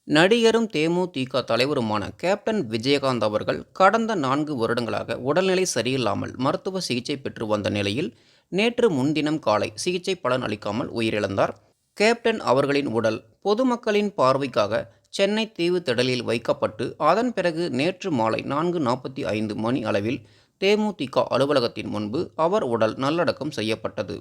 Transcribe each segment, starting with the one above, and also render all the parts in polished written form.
நடிகரும் தேமுதிக தலைவருமான கேப்டன் விஜயகாந்த் அவர்கள் கடந்த 4 வருடங்களாக உடல்நிலை சரியில்லாமல் மருத்துவ சிகிச்சை பெற்று வந்த நிலையில் நேற்று முன்தினம் காலை சிகிச்சை பலன் அளிக்காமல் உயிரிழந்தார். கேப்டன் அவர்களின் உடல் பொதுமக்களின் பார்வைக்காக சென்னை தீவுத்திடலில் வைக்கப்பட்டு அதன் பிறகு நேற்று மாலை 4:45 மணி அளவில் தேமுதிக அலுவலகத்தின் முன்பு அவர் உடல் நல்லடக்கம் செய்யப்பட்டது.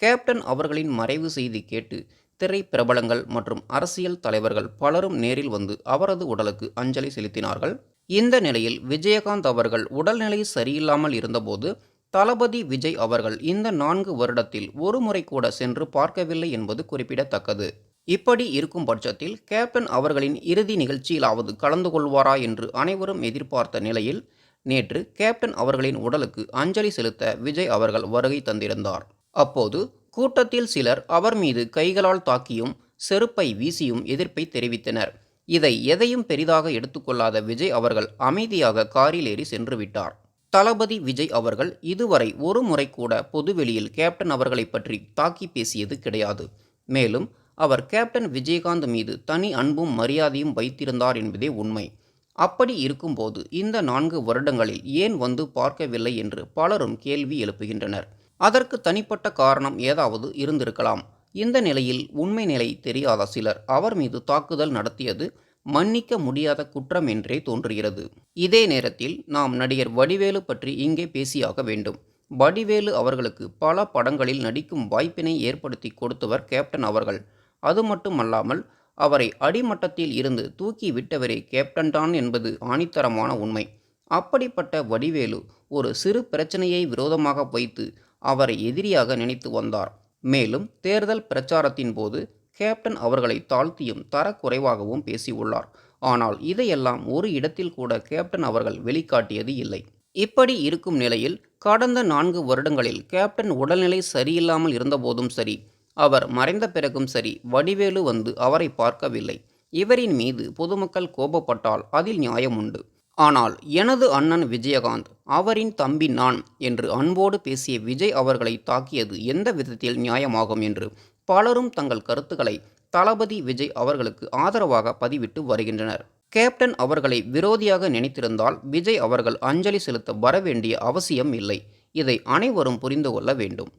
கேப்டன் அவர்களின் மறைவு செய்தி கேட்டு திரைப்பிரபலங்கள் மற்றும் அரசியல் தலைவர்கள் பலரும் நேரில் வந்து அவரது உடலுக்கு அஞ்சலி செலுத்தினார்கள். இந்த நிலையில் விஜயகாந்த் அவர்கள் உடல்நிலை சரியில்லாமல் இருந்தபோது தளபதி விஜய் அவர்கள் இந்த 4 வருடத்தில் ஒரு முறை கூட சென்று பார்க்கவில்லை என்பது குறிப்பிடத்தக்கது. இப்படி இருக்கும் பட்சத்தில் கேப்டன் அவர்களின் இறுதி நிகழ்ச்சியிலாவது கலந்து கொள்வாரா என்று அனைவரும் எதிர்பார்த்த நிலையில் நேற்று கேப்டன் அவர்களின் உடலுக்கு அஞ்சலி செலுத்த விஜய் அவர்கள் வருகை தந்திருந்தார். அப்போது கூட்டத்தில் சிலர் அவர் மீது கைகளால் தாக்கியும் செருப்பை வீசியும் எதிர்ப்பை தெரிவித்தனர். இதை எதையும் பெரிதாக எடுத்துக்கொள்ளாத விஜய் அவர்கள் அமைதியாக காரில் ஏறி சென்று விட்டார். தளபதி விஜய் அவர்கள் இதுவரை ஒரு முறை கூட பொதுவெளியில் கேப்டன் அவர்களை பற்றி தாக்கி பேசியது கிடையாது. மேலும் அவர் கேப்டன் விஜயகாந்த் மீது தனி அன்பும் மரியாதையும் வைத்திருந்தார் என்பதே உண்மை. அப்படி இருக்கும்போது இந்த 4 வருடங்களில் ஏன் வந்து பார்க்கவில்லை என்று பலரும் கேள்வி எழுப்புகின்றனர். அதற்கு தனிப்பட்ட காரணம் ஏதாவது இருந்திருக்கலாம். இந்த நிலையில் உண்மை நிலை தெரியாத சிலர் அவர் மீது தாக்குதல் நடத்தியது மன்னிக்க முடியாத குற்றம் என்றே தோன்றுகிறது. இதே நேரத்தில் நாம் நடிகர் வடிவேலு பற்றி இங்கே பேசியாக வேண்டும். வடிவேலு அவர்களுக்கு பல படங்களில் நடிக்கும் வாய்ப்பினை ஏற்படுத்தி கொடுத்தவர் கேப்டன் அவர்கள். அது மட்டுமல்லாமல் அவரை அடிமட்டத்தில் இருந்து தூக்கி விட்டவரே கேப்டன் தான் என்பது ஆணித்தரமான உண்மை. அப்படிப்பட்ட வடிவேலு ஒரு சிறு பிரச்சனையை விரோதமாக வைத்து அவரை எதிரியாக நினைத்து வந்தார். மேலும் தேர்தல் பிரச்சாரத்தின் போது கேப்டன் அவர்களை தாழ்த்தியும் தரக்குறைவாகவும் பேசியுள்ளார். ஆனால் இதையெல்லாம் ஒரு இடத்தில் கூட கேப்டன் அவர்கள் வெளிக்காட்டியது இல்லை. இப்படி இருக்கும் நிலையில் கடந்த 4 வருடங்களில் கேப்டன் உடல்நிலை சரியில்லாமல் இருந்தபோதும் சரி, அவர் மறைந்த பிறகும் சரி, வடிவேலு வந்து அவரை பார்க்கவில்லை. இவரின் மீது பொதுமக்கள் கோபப்பட்டால் அதில் நியாயம் உண்டு. ஆனால் எனது அண்ணன் விஜயகாந்த், அவரின் தம்பி நான் என்று அன்போடு பேசிய விஜய் அவர்களை தாக்கியது எந்த விதத்தில் நியாயமாகும் என்று பலரும் தங்கள் கருத்துக்களை தளபதி விஜய் அவர்களுக்கு ஆதரவாக பதிவிட்டு வருகின்றனர். கேப்டன் அவர்களை விரோதியாக நினைத்திருந்தால் விஜய் அவர்கள் அஞ்சலி செலுத்த வரவேண்டிய அவசியம் இல்லை. இதை அனைவரும் புரிந்து கொள்ள வேண்டும்.